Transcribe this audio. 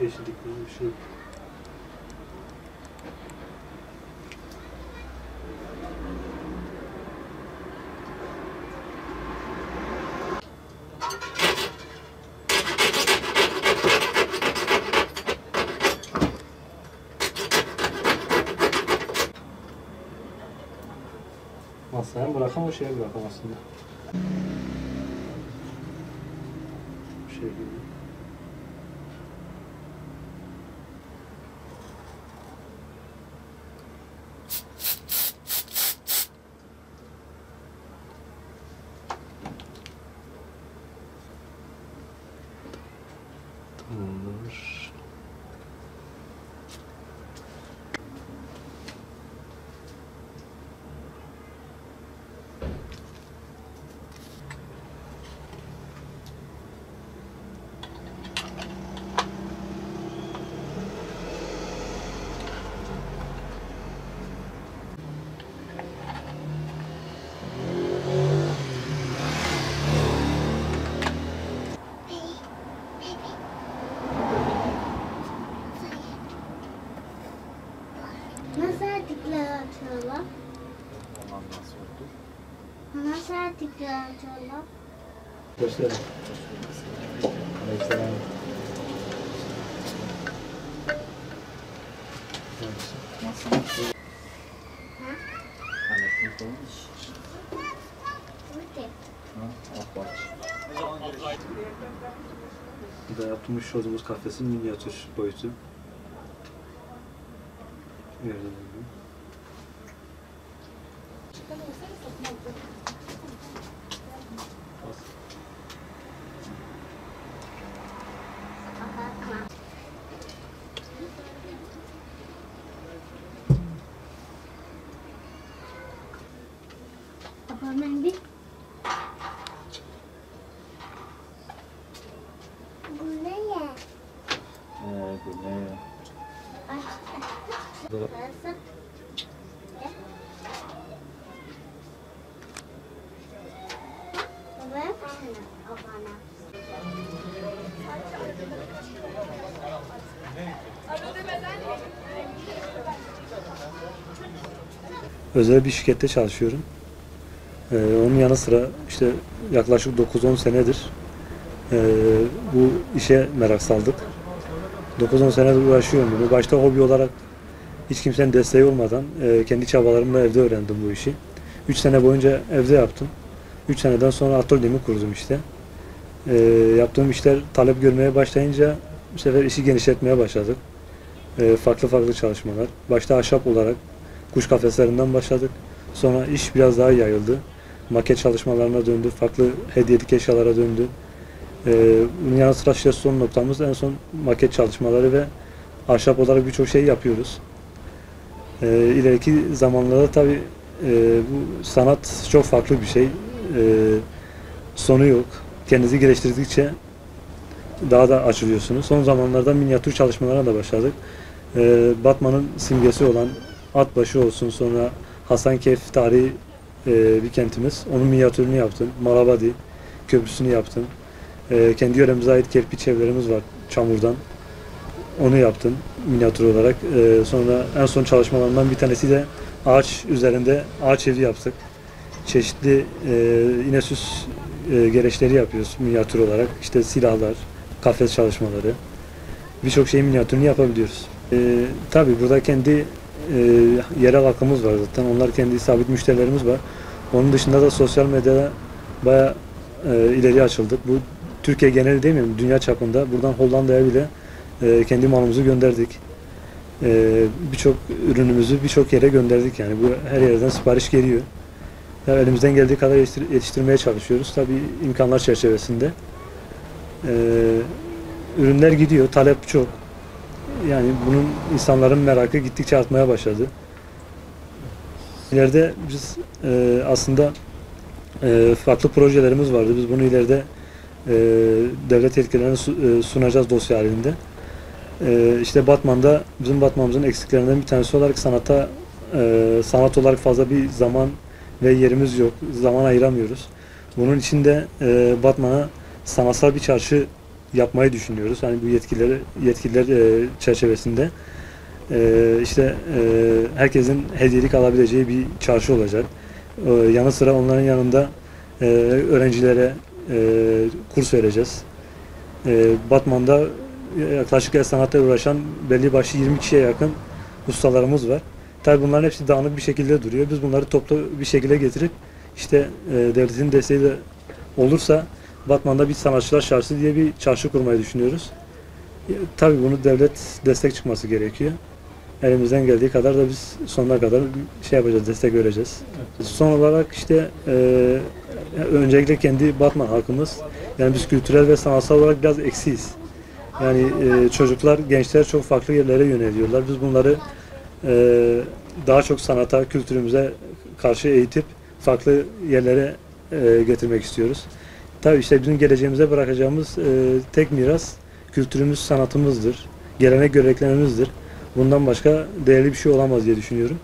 yeşillikli bir şey. Masaya bırakam o şeye bırakam aslında. Bu şey gibi. Tamamdır. Nasıl artikler açıyorlar? Nasıl artikler açıyorlar? Gösterelim. Aleykümselam. Nasıl? Ha? Hallettin koymuş. Burada. Ha? Akbaş. Bu da yaptığımız şozumuz kafesinin minyatür boyutu. Nerede buldum? Bakma. Babamın bir bu ne ya? Bu ne? Ay. Burada Nasıl? Baba yapsana o bana. özel bir şirkette çalışıyorum. Onun yanı sıra işte yaklaşık 9-10 senedir bu işe merak saldık. 9-10 senedir uğraşıyorum bunu. Başta hobi olarak hiç kimsenin desteği olmadan kendi çabalarımla evde öğrendim bu işi. 3 sene boyunca evde yaptım. 3 seneden sonra atölyemi kurdum işte. Yaptığım işler talep görmeye başlayınca bu sefer işi genişletmeye başladık. Farklı farklı çalışmalar. Başta ahşap olarak kuş kafeslerinden başladık. Sonra iş biraz daha yayıldı. Maket çalışmalarına döndü. Farklı hediyelik eşyalara döndü. Bunun yanı sıra işte son noktamız en son maket çalışmaları ve ahşap olarak birçok şey yapıyoruz. İleriki zamanlarda tabii bu sanat çok farklı bir şey. Sonu yok. Kendinizi geliştirdikçe daha da açılıyorsunuz. Son zamanlarda minyatür çalışmalarına da başladık. Batman'ın simgesi olan Atbaşı olsun, sonra Hasankeyf tarihi bir kentimiz. Onun minyatürünü yaptım. Malabadi köprüsünü yaptım. Kendi yöremize ait kerpiç evlerimiz var çamurdan. Onu yaptım minyatür olarak. Sonra en son çalışmalarımdan bir tanesi de ağaç üzerinde ağaç evi yaptık. Çeşitli yine süs gereçleri yapıyoruz minyatür olarak. İşte silahlar, kafes çalışmaları. Birçok şeyin minyatürünü yapabiliyoruz. Tabii burada kendi yerel halkımız var zaten. Onlar kendi sabit müşterilerimiz var. Onun dışında da sosyal medyada bayağı ileri açıldık. Bu Türkiye geneli değil mi? Dünya çapında. Buradan Hollanda'ya bile kendi malımızı gönderdik. Birçok ürünümüzü birçok yere gönderdik yani. Bu her yerden sipariş geliyor. Yani elimizden geldiği kadar yetiştirmeye çalışıyoruz. Tabii imkanlar çerçevesinde. Ürünler gidiyor, talep çok. Yani bunun insanların merakı gittikçe artmaya başladı. İleride biz aslında farklı projelerimiz vardı. Biz bunu ileride devlet yetkililerine sunacağız dosya halinde. İşte Batman'da bizim Batman'ımızın eksiklerinden bir tanesi olarak sanat olarak fazla bir zaman ve yerimiz yok. Zaman ayıramıyoruz. Bunun için de Batman'a sanatsal bir çarşı yapmayı düşünüyoruz. Hani bu yetkililer çerçevesinde herkesin hediyelik alabileceği bir çarşı olacak. Yanı sıra onların yanında öğrencilere kurs vereceğiz. Batman'da yaklaşık el sanatla uğraşan belli başlı 20 kişiye yakın ustalarımız var. Tabii bunların hepsi dağınık bir şekilde duruyor. Biz bunları toplu bir şekilde getirip devletin desteği de olursa Batman'da bir sanatçılar çarşısı diye bir çarşı kurmayı düşünüyoruz. Tabii bunu devlet destek çıkması gerekiyor. Elimizden geldiği kadar da biz sonuna kadar yapacağız, destek vereceğiz. Son olarak öncelikle kendi Batman halkımız, yani biz kültürel ve sanatsal olarak biraz eksiyiz. Yani çocuklar, gençler çok farklı yerlere yöneliyorlar. Biz bunları daha çok sanata, kültürümüze karşı eğitip farklı yerlere getirmek istiyoruz. Tabii bizim geleceğimize bırakacağımız tek miras kültürümüz, sanatımızdır. Gelenek göreneklerimizdir. Bundan başka değerli bir şey olamaz diye düşünüyorum.